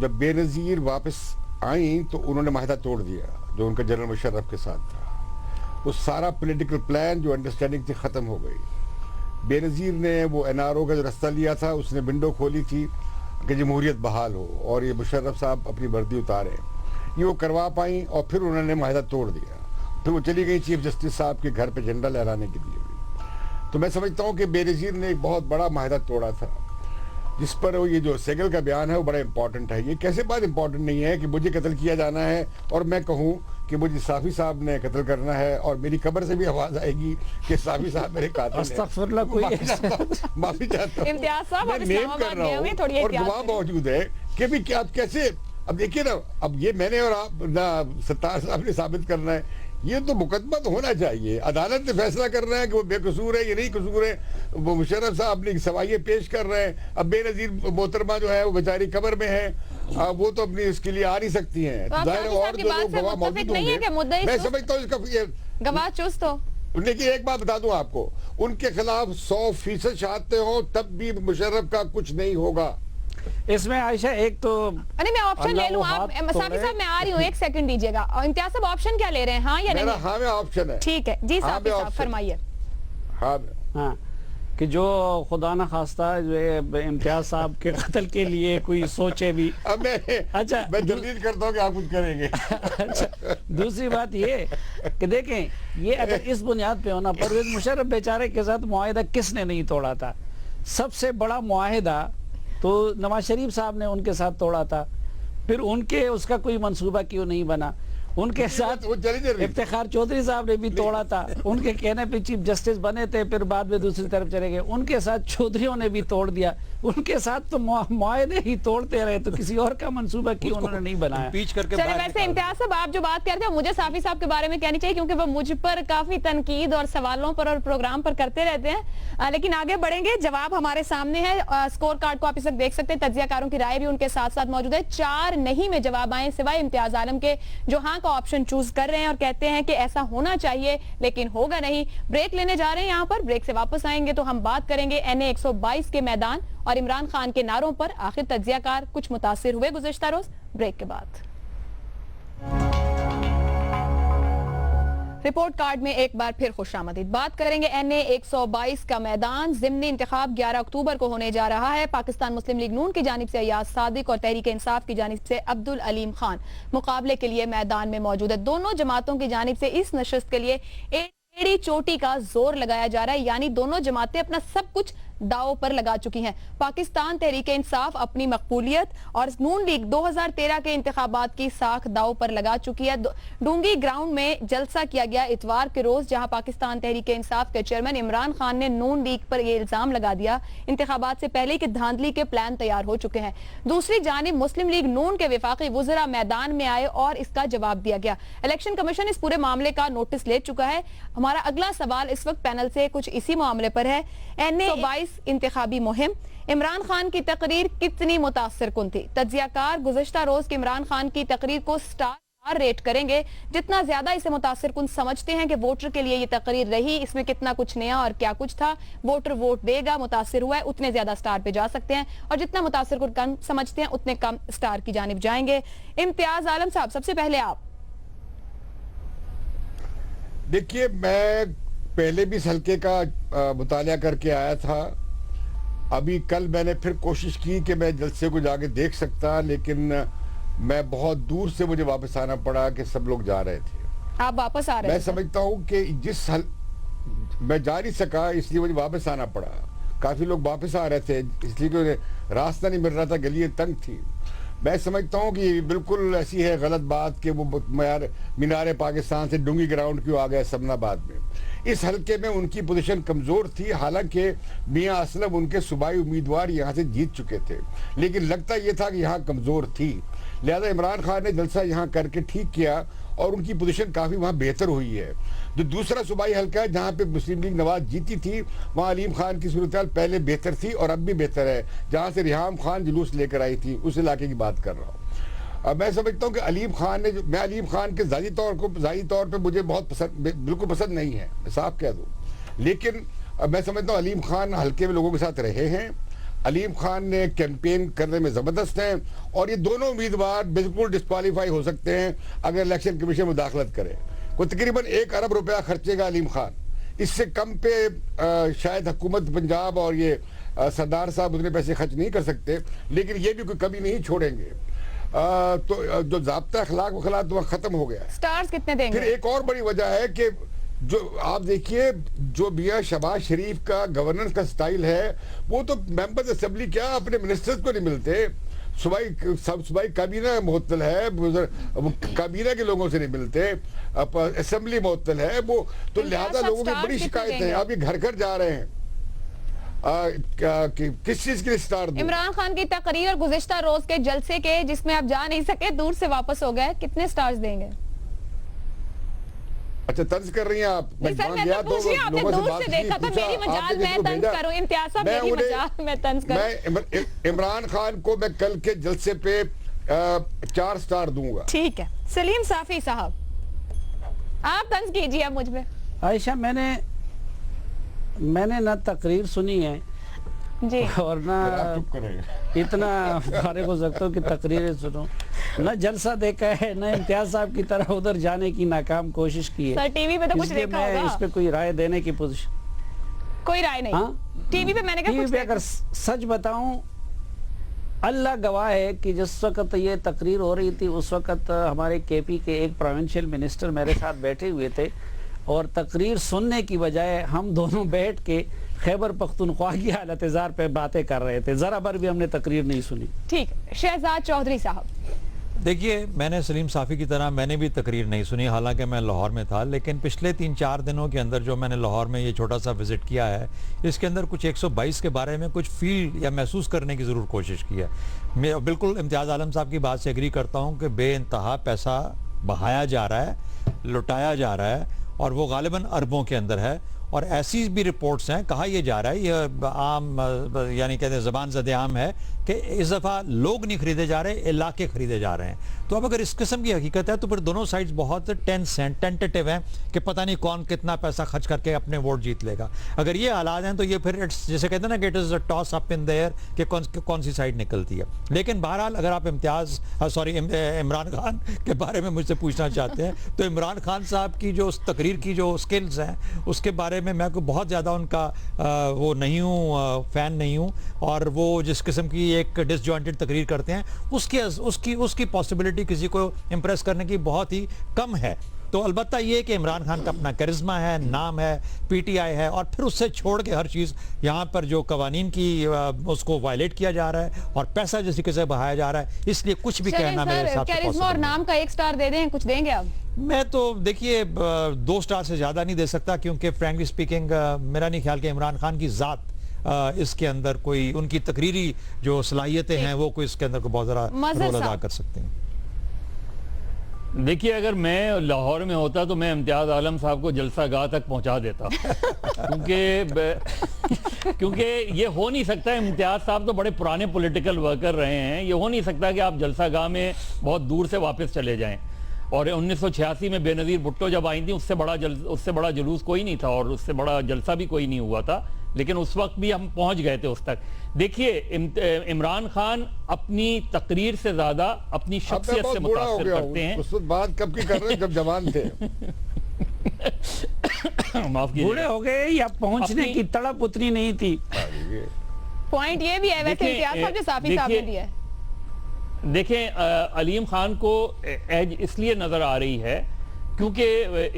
जब बेनजीर वापस आई तो उन्होंने माहिदा तोड़ दिया जो उनका जनरल मुशर्रफ के साथ था। वो सारा पॉलिटिकल प्लान जो अंडरस्टैंडिंग थी खत्म हो गई। बेनजीर ने वो एनआरओ का जो रास्ता लिया था, उसने विंडो खोली थी कि जमहूरियत बहाल हो और ये मुशर्रफ साहब अपनी वर्दी उतारें, ये वो करवा पाई और फिर उन्होंने माहिदा तोड़ दिया। फिर वो चली गई चीफ जस्टिस साहब के घर पे झंडा लहराने के लिए भी। तो मैं समझता हूँ कि बेनजीर ने एक बहुत बड़ा माहिदा तोड़ा था, जिस पर वो ये जो सेगल का बयान है वो बड़ा इंपॉर्टेंट है। ये कैसे बात इंपॉर्टेंट नहीं है कि मुझे कत्ल किया जाना है और मैं कहूँ कि मुझे साफी साहब ने कत्ल करना है और मेरी कब्र से भी आवाज आएगी कि साफी साहब मेरे कातिल हैं। अस्तगफिरुल्लाह, कोई माफी चाहता हूँ। इम्तियाज साहब, मैं आप नेम इस्लामाबाद कर रहा गए होंगे, हूँ थोड़ी और एहतियात गवाह करें। मौजूद है कि भी क्या, आप कैसे, अब देखिए ना, अब ये मैंने और आप ना सत्तार साहब ने साबित करना है। ये तो मुकदमा तो होना चाहिए, अदालत ने फैसला करना है कि वो बेकसूर है या नहीं कसूर है। वो मुशर्रफ साहब अपनी सवाइयाँ पेश कर रहे हैं। अब बेनजीर मोहतरमा जो है वो बेचारी कब्र में है, वो तो अपनी इसके लिए आ नहीं सकती हैं। तो आप जाहिर है साहब और की जो बात लोग से गवाह मुत्तफिक मौजूद नहीं है होंगे, कि मुद्दई मैं सुस्त? समझता हूँ इसका गवाह चुस्त हो। लेकिन एक बात बता दूं आपको, उनके खिलाफ 100% शहादतें हो तब भी मुशर्रफ का कुछ नहीं होगा। इसमें आयशा एक तो अरे मैं ऑप्शन ले लूं, आप साफी साहब मैं आ रही हूँ, एक सेकंड दीजिएगा। और इम्तियाज साहब ऑप्शन क्या ले रहे हैं, हाँ या मेरा नहीं? हाँ में ऑप्शन है। ठीक है जी, हाँ साफी में साहब option। फरमाइए। हाँ हाँ, कि जो खुदा न खास्ता जो है इम्तियाज साहब के कत्ल के लिए कोई सोचे भी। अब अच्छा, मैं जल्दी करता हूँ कि आप कुछ करेंगे। अच्छा, दूसरी बात ये कि देखें, ये अगर इस बुनियाद पे होना, परवेज मुशर्रफ बेचारे के साथ मुआहिदा किसने नहीं तोड़ा था? सबसे बड़ा मुआहिदा तो नवाज शरीफ साहब ने उनके साथ तोड़ा था, फिर उनके उसका कोई मंसूबा क्यों नहीं बना? उनके साथ वो चली जा रही। इफ्तिखार चौधरी साहब ने भी तोड़ा था, उनके कहने पे चीफ जस्टिस बने थे, फिर बाद में दूसरी तरफ चले गए। उनके साथ चौधरियों ने भी तोड़ दिया, उनके साथ तो मुआहदे ही तोड़ते रहे, तो किसी और का मंसूबा क्यों उन्होंने नहीं बनाया? इम्पीच करके चलिए, बाहर वैसे निकाल इम्तियाज साहब आप जो बात कर रहे थे मुझे साफी साहब के बारे में कहनी चाहिए, क्योंकि वो मुझ पर काफी तनकीद और सवालों पर और प्रोग्राम पर करते रहते हैं। लेकिन आगे बढ़ेंगे, जवाब हमारे सामने है। स्कोर कार्ड को आप इस वक्त देख सकते हैं, तज्जियाकारों की राय भी उनके साथ साथ मौजूद है। 4 नहीं में जवाब आए, सिवाय इम्तियाज आलम के, जो हाँ का ऑप्शन चूज कर रहे हैं और कहते हैं कि ऐसा होना चाहिए लेकिन होगा नहीं। ब्रेक लेने जा रहे हैं, यहाँ पर ब्रेक से वापस आएंगे तो हम बात करेंगे NA 122 के मैदान और इमरान खान के नारों पर। आखिर तज्जियाकार कुछ मुतासिर हुए गुज़िश्ता रोज? ब्रेक के बाद रिपोर्ट कार्ड में एक बार फिर खुशामदीद। बात करेंगे NA 122 का मैदान। ज़िमनी इंतखाब 11 अक्टूबर को होने जा रहा है। पाकिस्तान मुस्लिम लीग नून की जानिब से अयाज सादिक और तहरीक इंसाफ की जानिब से अब्दुल अलीम खान मुकाबले के लिए मैदान में मौजूद है। दोनों जमातों की जानिब से इस नशस्त के लिए एड़ी चोटी का जोर लगाया जा रहा है, यानी दोनों जमातें अपना सब कुछ दाव पर लगा चुकी हैं। पाकिस्तान तहरीक इंसाफ अपनी मकबूलियत और नून लीग 2013 के इंतखाबात की साख दाव पर लगा चुकी है। डूंगी ग्राउंड में जलसा किया गया इतवार के रोज, जहां पाकिस्तान तहरीक इंसाफ के चेयरमैन इमरान खान ने नून लीग पर यह इल्जाम लगा दिया इंतखाबात से पहले कि धांधली के प्लान तैयार हो चुके हैं। दूसरी जानिब मुस्लिम लीग नून के विफाकी वुज़रा मैदान में आए और इसका जवाब दिया गया। इलेक्शन कमीशन इस पूरे मामले का नोटिस ले चुका है। हमारा अगला सवाल इस वक्त पैनल से कुछ इसी मामले पर है। NA 122 इंतखाबी मुहिम, इमरान खान की तकरीर कितनी मुतासिर कुन थी? तज्जियाकार गुज़िश्ता रोज के इमरान खान की तकरीर को स्टार रेट करेंगे। जितना ज्यादा इसे मुतासिर कुन समझते हैं कि वोटर के लिए ये तकरीर रही, इसमें कितना कुछ नया और क्या कुछ था, वोटर वोट देगा, मुतासिर हुआ है, उतने ज्यादा स्टार पे जा सकते हैं। और जितना मुतासिर कुन कम समझते हैं उतने कम स्टार की जानिब जाएंगे। इम्तियाज आलम साहब, सबसे पहले आप। देखिए, मैं पहले भी इस हल्के का मुतालिया करके आया था। अभी कल मैंने फिर कोशिश की कि मैं जलसे को जाके देख सकता, लेकिन मैं बहुत दूर से मुझे वापस आना पड़ा कि सब लोग जा रहे थे। आप वापस आ रहे मैं हैं? समझता हूँ कि मैं जा नहीं सका, इसलिए मुझे वापस आना पड़ा। काफी लोग वापस आ रहे थे इसलिए कि उन्हें रास्ता नहीं मिल रहा था, गलियां तंग थी। मैं समझता हूँ कि बिल्कुल ऐसी है गलत बात कि वो मीनार पाकिस्तान से डूंगी ग्राउंड क्यों आ गया समनाबाद में। इस हलके में उनकी पोजीशन कमजोर थी, हालांकि मियां असलम उनके सूबाई उम्मीदवार यहाँ से जीत चुके थे, लेकिन लगता ये था कि यहाँ कमजोर थी, लिहाजा इमरान खान ने जलसा यहाँ करके ठीक किया और उनकी पोजीशन काफी वहाँ बेहतर हुई है। जो दूसरा सूबाई हलका है जहाँ पे मुस्लिम लीग नवाज जीती थी, वहाँ अलीम खान की सूरत पहले बेहतर थी और अब भी बेहतर है, जहाँ से रिहाम खान जुलूस लेकर आई थी, उस इलाके की बात कर रहा हूँ। अब मैं समझता हूँ कि अलीम खान ने, मैं अलीम खान के ज़ाती तौर पे मुझे बहुत पसंद, बिल्कुल पसंद नहीं है, मैं साफ कह दूँ, लेकिन मैं समझता हूँ अलीम खान हल्के में लोगों के साथ रहे हैं, अलीम खान ने कैंपेन करने में ज़बरदस्त हैं और ये दोनों उम्मीदवार बिल्कुल डिस्क्वालीफाई हो सकते हैं अगर इलेक्शन कमीशन मुदाखलत करे। कोई तकरीबन 1 अरब रुपया खर्चेगा अलीम खान, इससे कम पे शायद हुकूमत पंजाब और ये सरदार साहब उतने पैसे खर्च नहीं कर सकते, लेकिन ये भी कोई कमी नहीं छोड़ेंगे। तो जो ज़ाब्ता अखलाक वखलाक तो ख़त्म हो गया है। स्टार्स कितने देंगे? फिर एक और बड़ी वजह है कि जो आप देखिए, जो मियां शहबाज शरीफ का गवर्नेंस का स्टाइल है, वो तो मेंबर्स असेंबली क्या अपने मिनिस्टर्स को नहीं मिलते, सूबाई काबीना मुअत्तल है, काबीना के लोगों से नहीं मिलते, असेंबली मुअत्तल है वो, तो लिहाजा लोगों की बड़ी शिकायत है। आप ये घर घर जा रहे हैं, किस चीज के लिए स्टार दूं? इमरान खान की तकरीर और गुज़िश्ता रोज के जलसे के जिसमें आप जा नहीं सके, दूर से वापस हो गए, कितने स्टार्स देंगे? अच्छा, तर्ज कर रही हैं आप? नहीं सर, मैं तो पूछ रही हूं, आपने दूर से देखा तो मेरी मजाल मैं तंज करूं, इम्तियाज साहब मेरी मजाल मैं तंज करूं। मैं इमरान खान को मैं कल के जलसे पे 4 स्टार दूंगा। ठीक है, सलीम साफी साहब आप तंज कीजिए अब मुझ पे। आयशा, मैंने ना तकरीर सुनी है जी और ना इतना फारिग हो सकता हूँ कि तकरीरें सुनो, न जलसा देखा है, न इम्तियाज साहब की तरह उधर जाने की नाकाम कोशिश की है। सर टीवी पे तो कुछ देखा होगा, इस पे कोई राय देने की पोजीशन, कोई राय नहीं। हाँ? टीवी पे मैंने कहा, टीवी पे अगर सच बताऊं, अल्लाह गवाह है कि जिस वक्त ये तकरीर हो रही थी उस वक्त हमारे केपी के एक प्रोविंशियल मिनिस्टर मेरे साथ बैठे हुए थे और तकरीर सुनने की बजाय हम दोनों बैठ के खैबर पख्तूनख्वा की हालत ज़ार पे बातें कर रहे थे, जरा भर भी हमने तकरीर नहीं सुनी। ठीक, शहजाद चौधरी साहब। देखिए, मैंने सलीम साफ़ी की तरह मैंने भी तकरीर नहीं सुनी, हालांकि मैं लाहौर में था, लेकिन पिछले 3-4 दिनों के अंदर जो मैंने लाहौर में ये छोटा सा विज़िट किया है, इसके अंदर कुछ 122 के बारे में कुछ फील या महसूस करने की ज़रूर कोशिश की है। मैं बिल्कुल इम्तियाज़ आलम साहब की बात से एग्री करता हूँ कि बेइंतहा पैसा बहाया जा रहा है, लुटाया जा रहा है और वो गालिबन अरबों के अंदर है। और ऐसी भी रिपोर्ट्स हैं, कहा यह जा रहा है, यह आम यानी कहते हैं ज़बान ज़द-ए-आम है कि इस दफ़ा लोग नहीं खरीदे जा रहे, इलाके खरीदे जा रहे हैं। तो अब अगर इस किस्म की हकीकत है तो फिर दोनों साइड्स बहुत टेंस हैं, टेंटेटिव हैं कि पता नहीं कौन कितना पैसा खर्च करके अपने वोट जीत लेगा। अगर ये हालात हैं तो ये फिर जैसे कहते हैं ना कि it is a toss up in the air कि कौन सी साइड निकलती है। लेकिन बहरहाल अगर आप इमरान खान के बारे में मुझसे पूछना चाहते हैं तो इमरान खान साहब की जो तकरीर की जो स्किल्स हैं उसके बारे में मैं बहुत ज़्यादा उनका वो नहीं हूँ, फ़ैन नहीं हूँ। और वो जिस किस्म की एक डिसजॉइंटेड तकरीर करते हैं उसकी पॉसिबिलिटी किसी को इम्प्रेस करने की बहुत ही कम है। तो अलबत्ता ये कि इमरान खान का अपना करिश्मा है, नाम है, पीटीआई है और फिर उससे छोड़ के हर चीज़ यहाँ पर जो कवानीन की उसको वायलेट किया जा रहा है और पैसा जिस तरीके से बहाया जा रहा है, इसलिए कुछ भी कहना मेरे हिसाब से करिश्मा और नाम का 1 स्टार दे दें, कुछ देंगे आप? मैं तो देखिए 2 स्टार से ज़्यादा नहीं दे सकता, क्योंकि फ्रैंकली स्पीकिंग मेरा नहीं ख्याल कि इमरान खान की ज़ात इसके अंदर कोई उनकी तकरीरी जो सलाहियतें हैं वो कोई इसके अंदर को बहुत ज़रा रोल अदा कर सकते हैं। देखिए, अगर मैं लाहौर में होता तो मैं इम्तियाज़ आलम साहब को जलसा गाह तक पहुंचा देता क्योंकि ये हो नहीं सकता। इम्तियाज़ साहब तो बड़े पुराने पॉलिटिकल वर्कर रहे हैं, ये हो नहीं सकता कि आप जलसा गाह में बहुत दूर से वापस चले जाएं। और 1986 में बेनज़ीर भुट्टो जब आई थी उससे बड़ा जुलूस कोई नहीं था और उससे बड़ा जलसा भी कोई नहीं हुआ था, लेकिन उस वक्त भी हम पहुंच गए थे उस तक। देखिए, इमरान खान अपनी तकरीर से ज्यादा अपनी शख्सियत से मुतासिर करते हैं। उस बात कब की कर रहे हैं जब जवान थे। माफ कीजिए, बूढ़े हो गए या पहुंचने की तड़प उतनी नहीं थी। पॉइंट ये भी है वैसे इम्तियाज साहब जो साफी साहब ने दिया है। देखें, अलीम खान को एज इसलिए नजर आ रही है क्योंकि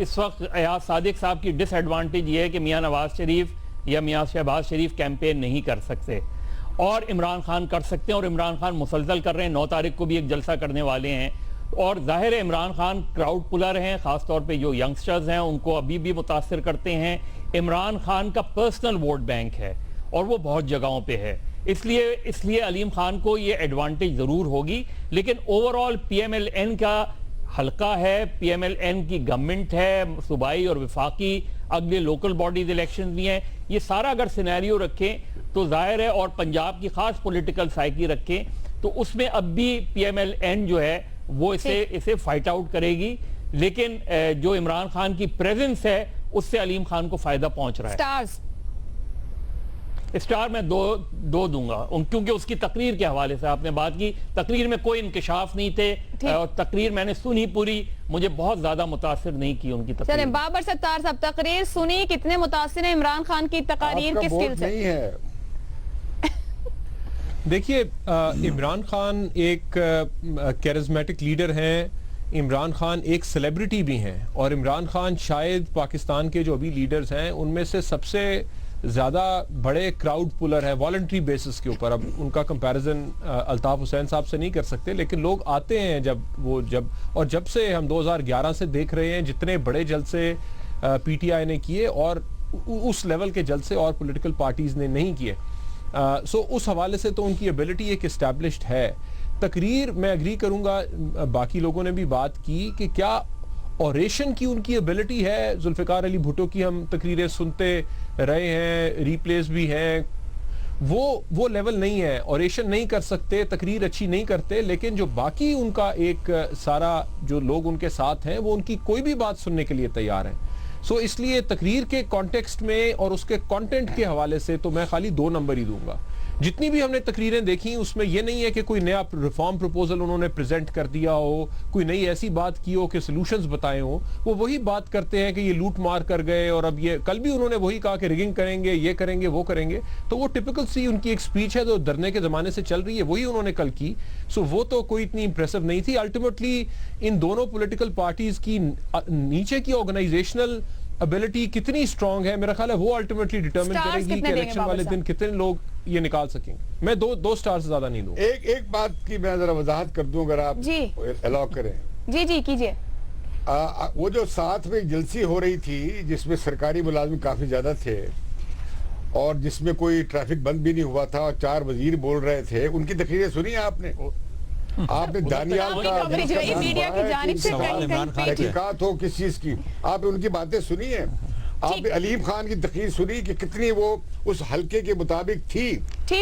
इस वक्त अयाज सादिक साहब की डिसएडवांटेज ये है कि मियां नवाज शरीफ या मियां शहबाज शरीफ कैंपेन नहीं कर सकते और इमरान खान कर सकते हैं, और इमरान खान मुसलसल कर रहे हैं। 9 तारीख को भी एक जलसा करने वाले हैं, और जाहिर है इमरान खान क्राउड पुलर हैं, खासतौर पे जो यंगस्टर्स हैं उनको अभी भी मुतासिर करते हैं। इमरान खान का पर्सनल वोट बैंक है और वो बहुत जगहों पे है, इसलिए अलीम खान को ये एडवांटेज ज़रूर होगी। लेकिन ओवरऑल PMLN का हल्का है, PMLN की गवर्नमेंट है, सूबाई और वफाकी, अगले लोकल बॉडीज इलेक्शन भी हैं। ये सारा अगर सिनेरियो रखें तो जाहिर है, और पंजाब की खास पॉलिटिकल साइकी रखें तो उसमें अब भी PMLN जो है वो इसे फाइट आउट करेगी। लेकिन जो इमरान खान की प्रेजेंस है उससे अलीम खान को फायदा पहुंच रहा है। स्टार मैं दो दूंगा, क्योंकि उसकी तकरीर के हवाले से आपने बात की, तकरीर में कोई इंकशाफ नहीं थे, और तकरीर मैंने सुनी पूरी, मुझे बहुत ज्यादा मुतासिर नहीं की उनकी तकरीर। चलें, बाबर सत्तार साहब, तकरीर सुनी, कितने मुतासिर हैं इमरान खान की तकरीर के स्किल से? नहीं है। देखिए, इमरान खान एक कैरिज्मेटिक लीडर हैं, इमरान खान एक सेलिब्रिटी भी हैं, और इमरान खान शायद पाकिस्तान के जो अभी लीडर्स हैं उनमें से सबसे ज़्यादा बड़े क्राउड पुलर है वॉलंटरी बेसिस के ऊपर। अब उनका कंपैरिजन अल्ताफ हुसैन साहब से नहीं कर सकते, लेकिन लोग आते हैं जब से हम 2011 से देख रहे हैं जितने बड़े जलसे PTI ने किए, और उस लेवल के जलसे और पॉलिटिकल पार्टीज ने नहीं किए। सो उस हवाले से तो उनकी एबिलिटी एक इस्टेब्लिश्ड है। तकरीर मैं एग्री करूंगा, बाकी लोगों ने भी बात की कि क्या ऑरेशन की उनकी एबिलिटी है। जुल्फिकार अली भुट्टो की हम तकरीरें सुनते रहे हैं, रिप्लेस भी हैं, वो लेवल नहीं है। ऑरेशन नहीं कर सकते, तकरीर अच्छी नहीं करते, लेकिन जो बाकी उनका एक सारा जो लोग उनके साथ हैं वो उनकी कोई भी बात सुनने के लिए तैयार हैं। सो इसलिए तकरीर के कॉन्टेक्स्ट में और उसके कंटेंट के हवाले से तो मैं खाली 2 नंबर ही दूंगा। जितनी भी हमने तकरीरें देखी उसमें यह नहीं है कि कोई नया रिफॉर्म प्रपोजल उन्होंने प्रेजेंट कर दिया हो, कोई नई ऐसी बात की हो कि सॉल्यूशंस बताए हो। वो वही बात करते हैं कि ये लूट मार कर गए, और अब ये कल भी उन्होंने वही कहा कि रिगिंग करेंगे, ये करेंगे, वो करेंगे। तो वो टिपिकल सी उनकी एक स्पीच है जो धरने के जमाने से चल रही है, वही उन्होंने कल की। सो वो तो कोई इतनी इंप्रेसिव नहीं थी। अल्टीमेटली इन दोनों पॉलिटिकल पार्टीज की नीचे की ऑर्गेनाइजेशनल एबिलिटी कितनी स्ट्रांग है, मेरा ख्याल है वो अल्टीमेटली डिटरमिन करेगी कि इलेक्शन वाले दिन कितने लोग ये निकाल सकेंगे। मैं दो स्टार से ज्यादा नहीं दूंगा। एक बात की मैं जरा वजाहत कर दूं, अगर आप अलाउ करें। जी कीजिए। वो जो साथ में जलसी हो रही थी जिसमें सरकारी मुलाजिम काफी ज्यादा थे और जिसमें कोई ट्रैफिक बंद भी नहीं हुआ था और 4 वजीर बोल रहे थे, उनकी तकरीरें सुनी आपने? आपने दानियाल का मीडिया की जानिब से तहकीकात हो किस चीज की, आपने उनकी बातें सुनी है? आपने अलीम खान की तकरीर सुनी कि कितनी वो उस हल्के के मुताबिक थी?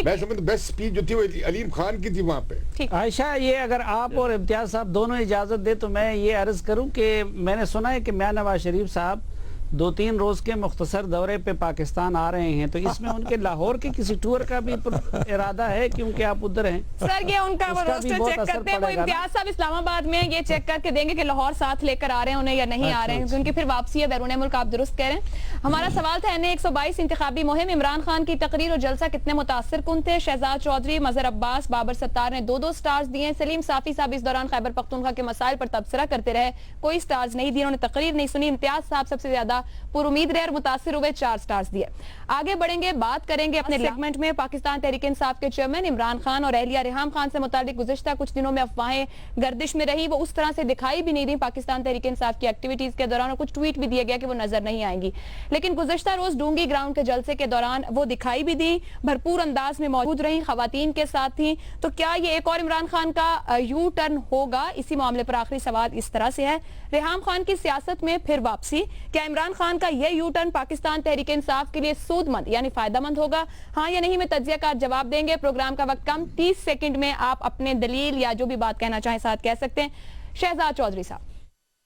मैं समझ बेस्ट स्पीच जो थी वो अलीम खान की थी वहाँ पे। आयशा, ये अगर आप और इम्तियाज साहब दोनों इजाजत दे तो मैं ये अर्ज करूं कि मैंने सुना है कि मियां नवाज शरीफ साहब 2-3 रोज के मुख्तसर दौरे पे पाकिस्तान आ रहे हैं, तो इसमें उनके लाहौर के किसी टूर का भी इरादा है, क्योंकि आप उधर हैं? सर ये उनका वो रोस्टर चेक करते हैं, वो इम्तियाज साहब इस्लामाबाद में ये चेक करके देंगे कि लाहौर साथ लेकर आ रहे हैं उन्हें या नहीं आ रहे हैं, क्योंकि फिर वापसी है बैरून मुल्क। आप दुरुस्त कह रहे हैं। हमारा सवाल था NA 122 इंतखाबी मुहिम, इमरान खान की तकरीर और जलसा कितने मुतासिर कुन थे? शहजाद चौधरी, मजहर अब्बास, बाबर सत्तार ने 2-2 स्टार्स दिए। सलीम साफी साहब इस दौरान खैबर पख्तूनख्वा के मसाइल पर तबसरा करते रहे, कोई स्टार्स नहीं दिए, उन्होंने तकरीर नहीं सुनी। इम्तियाज साहब सबसे ज्यादा पुरुमीद और मुतासिर हुए, 4 स्टार्स दिए। आगे बढ़ेंगे, बात करेंगे अपने सेगमेंट में पाकिस्तान तहरीक इंसाफ के चेयरमैन इमरान खान और अहलिया रेहाम खान से मुताबिक गुज़िश्ता कुछ दिनों में अफवाहें गर्दिश में रही, वो उस तरह से दिखाई भी नहीं दी पाकिस्तान तहरीक इंसाफ की एक्टिविटीज के दौरान, और कुछ ट्वीट भी दिए गया कि वो नजर नहीं आएंगी। लेकिन गुज़िश्ता रोज डूंगी ग्राउंड के जलसे के दौरान वो दिखाई भी दी, भरपूर अंदाज में मौजूद रही, खवातीन के साथ थी। तो क्या ये एक और इमरान खान का यू टर्न होगा? इसी मामले पर आखिरी सवाल इस तरह से है, रेहाम खान की सियासत में फिर वापसी, क्या इमरान खान का यह यू टर्न पाकिस्तान तहरीक इंसाफ के लिए सूदमंद यानी फायदामंद होगा? हाँ या नहीं में तज्जियाकार जवाब देंगे। प्रोग्राम का वक्त कम, 30 सेकंड में आप अपने दलील या जो भी बात कहना चाहें साथ कह सकते हैं। शहजाद चौधरी साहब।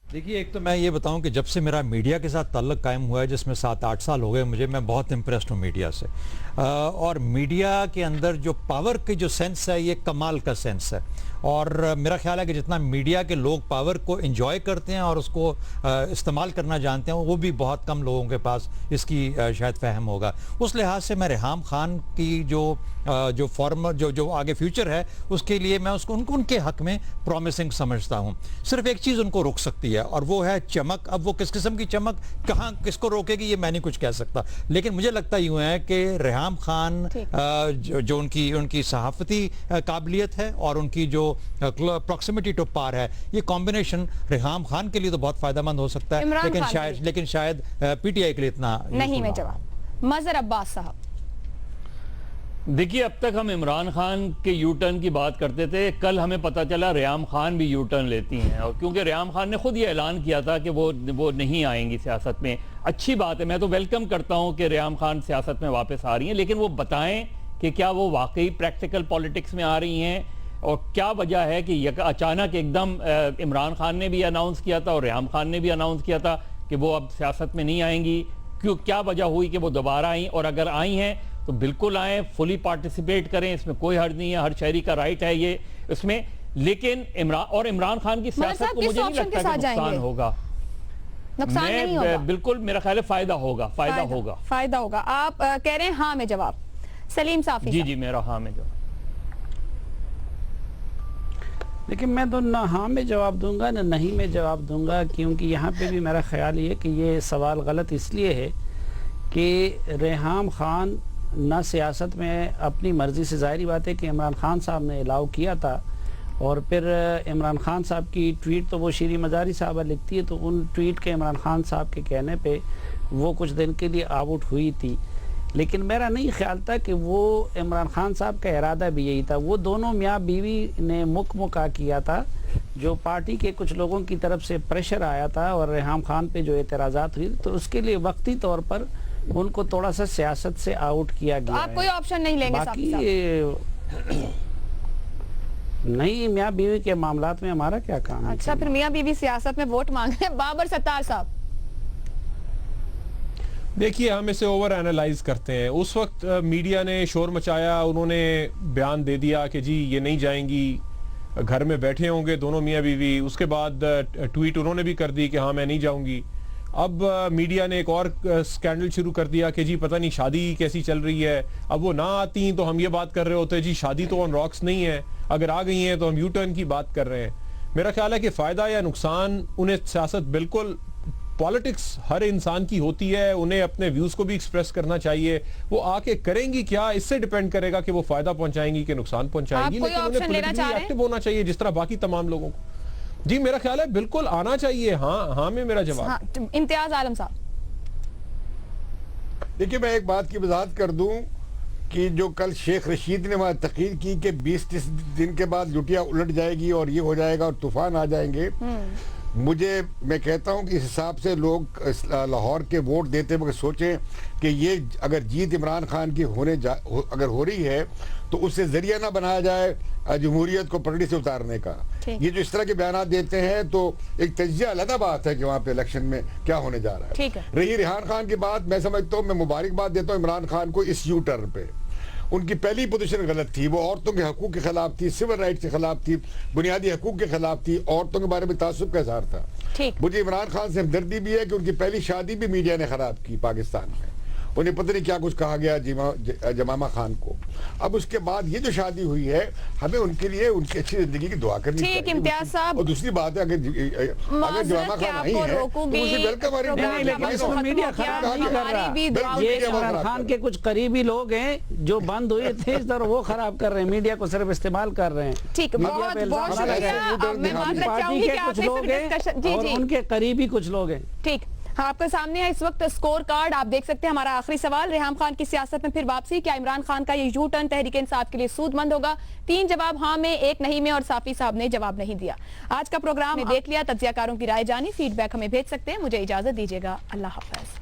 देखिए, एक तो मैं ये बताऊं कि जब से मेरा मीडिया के साथ ताल्लुक कायम हुआ है, जिसमें 7-8 साल हो गए मुझे, मैं बहुत इम्प्रेस्ड हूँ मीडिया से। और मीडिया के अंदर जो पावर की जो सेंस है, ये कमाल का सेंस है। और मेरा ख्याल है कि जितना मीडिया के लोग पावर को एंजॉय करते हैं और उसको इस्तेमाल करना जानते हैं, वो भी बहुत कम लोगों के पास इसकी शायद फहम होगा। उस लिहाज से मैं रेहाम खान की जो फॉर्मर जो आगे फ्यूचर है उसके लिए मैं उसको उनके हक में प्रॉमिसिंग समझता हूँ। सिर्फ एक चीज़ उनको रोक सकती है और वो है चमक। अब वो किस किस्म की चमक कहाँ किसको रोकेगी ये मैं नहीं कुछ कह सकता, लेकिन मुझे लगता यूँ है कि रेहाम खान जो उनकी सहाफ़ती काबिलियत है और उनकी जो प्रॉक्सिमिटी टू पार है, ये कॉम्बिनेशन रेहाम खान के लिए तो बहुत फ़ायदेमंद हो सकता है, लेकिन शायद पीटीआई के लिए इतना नहीं। में जवाब मजहर अब्बास साहब। देखिए, अब तक हम इमरान खान के यू टर्न की बात करते थे, कल हमें पता चला रेहाम खान भी यू टर्न लेती हैं, और क्योंकि रेहाम खान ने खुद ये ऐलान किया था कि वो नहीं आएंगी सियासत में। अच्छी बात है, मैं तो वेलकम करता हूं कि रेहाम खान सियासत में वापस आ रही हैं, लेकिन वो बताएं कि क्या वो वाकई प्रैक्टिकल पॉलिटिक्स में आ रही हैं और क्या वजह है कि अचानक एकदम इमरान खान ने भी अनाउंस किया था और रेहाम खान ने भी अनाउंस किया था कि वो अब सियासत में नहीं आएंगी। क्या वजह हुई कि वो दोबारा आई, और अगर आई हैं तो बिल्कुल आए, फुली पार्टिसिपेट करें, इसमें कोई हर्ज नहीं है, हर शहरी का राइट है ये इसमें। लेकिन इमरान खान की सियासत को मुझे नहीं लगता कि नुकसान होगा। नुकसान नहीं होगा, बिल्कुल मेरा ख्याल है फायदा होगा। आप कह रहे हैं हाँ में जवाब। सलीम साफी। जी मेरा हाँ में जवाब। लेकिन मैं तो ना हाँ में जवाब दूंगा ना नहीं में जवाब दूंगा, क्योंकि यहाँ पे भी मेरा ख्याल ये कि ये सवाल गलत इसलिए है कि रेहाम खान ना सियासत में अपनी मर्ज़ी से, ज़ाहिरी बात है कि इमरान खान साहब ने अलाउ किया था, और फिर इमरान खान साहब की ट्वीट तो वो शीरी मजारी साहबा लिखती है, तो उन ट्वीट के इमरान खान साहब के कहने पे वो कुछ दिन के लिए आउट हुई थी। लेकिन मेरा नहीं ख्याल था कि वो इमरान खान साहब का इरादा भी यही था। वो दोनों मियाँ बीवी ने मुका किया था, जो पार्टी के कुछ लोगों की तरफ से प्रेशर आया था और रेहाम खान पे जो एतराज़ात हुई, तो उसके लिए वक्ती तौर पर उनको थोड़ा सा सियासत से आउट किया गया। आप कोई ऑप्शन नहीं लेंगे? बाकी नहीं, मियाँ बीवी के मामलात में हमारा क्या काम है? अच्छा, फिर मियाँ बीवी सियासत में वोट मांग रहे हैं। बाबर सत्तार साहब। देखिए, हम इसे ओवर एनालाइज करते हैं। उस वक्त मीडिया ने शोर मचाया, उन्होंने बयान दे दिया कि जी ये नहीं जाएंगी, घर में बैठे होंगे दोनों मियाँ बीवी। उसके बाद ट्वीट उन्होंने भी कर दी कि हाँ मैं नहीं जाऊंगी। अब मीडिया ने एक और स्कैंडल शुरू कर दिया कि जी पता नहीं शादी कैसी चल रही है। अब वो ना आती तो हम ये बात कर रहे होते जी शादी तो ऑन रॉक्स नहीं है, अगर आ गई हैं तो हम यू टर्न की बात कर रहे हैं। मेरा ख्याल है कि फ़ायदा या नुकसान उन्हें सियासत, बिल्कुल पॉलिटिक्स हर इंसान की होती है, उन्हें अपने व्यूज़ को भी एक्सप्रेस करना चाहिए। वो आके करेंगी क्या, इससे डिपेंड करेगा कि वो फ़ायदा पहुंचाएंगी कि नुकसान पहुंचाएंगी। लेकिन उन्हें पॉलिटिकली एक्टिव होना चाहिए जिस तरह बाकी तमाम लोगों को। जी मेरा ख्याल है बिल्कुल आना चाहिए। हाँ में मेरा जवाब। हाँ, इम्तियाज आलम साहब। देखिए, मैं एक बात की वजाहत कर दूं कि जो कल शेख रशीद ने वहां तकीद की कि 20-30 दिन के बाद लुटिया उलट जाएगी और ये हो जाएगा और तूफान आ जाएंगे, मैं कहता हूं कि इस हिसाब से लोग लाहौर के वोट देते वक्त सोचें कि ये अगर जीत इमरान खान की अगर हो रही है तो उससे जरिया ना बनाया जाए जमहूरियत को पटड़ी से उतारने का। ये जो इस तरह के बयान देते हैं तो एक तजिया अलग बात है कि वहाँ पे इलेक्शन में क्या होने जा रहा है। रही रेहान खान की बात, मैं समझता हूँ, मैं मुबारकबाद देता हूँ इमरान खान को इस यू टर्न पे। उनकी पहली पोजीशन गलत थी, वो औरतों के हकूक के खिलाफ थी, सिविल राइट्स के खिलाफ थी, बुनियादी हकूक के खिलाफ थी, औरतों के बारे में तासुब का इज़हार था। मुझे इमरान खान से हमदर्दी भी है कि उनकी पहली शादी भी मीडिया ने खराब की पाकिस्तान में। उन्हें पता नहीं क्या कुछ कहा गया जमामा खान को। अब उसके बाद ये जो शादी हुई है, हमें उनके लिए उनकी अच्छी जिंदगी की दुआ करनी चाहिए। इम्तियाज साहब, और दूसरी बात है, अगर जमामा खान नहीं है तो उसे वेलकम। इमरान खान के कुछ करीबी लोग हैं जो बंद हुए थे, इस तरह वो खराब कर रहे हैं, मीडिया को सिर्फ इस्तेमाल कर रहे हैं। ठीक, पार्टी के कुछ लोग हैं और उनके करीबी कुछ लोग हैं। ठीक, हाँ, आपके सामने है इस वक्त स्कोर कार्ड, आप देख सकते हैं। हमारा आखिरी सवाल, रेहाम खान की सियासत में फिर वापसी, क्या इमरान खान का ये यू टर्न तहरीक इंसाफ के लिए सूदमंद होगा? 3 जवाब हाँ में, 1 नहीं में, और साफी साहब ने जवाब नहीं दिया। आज का प्रोग्राम में देख लिया, तज्जियाकारों की राय जानी, फीडबैक हमें भेज सकते हैं। मुझे इजाजत दीजिएगा, अल्लाह हाफ़िज़।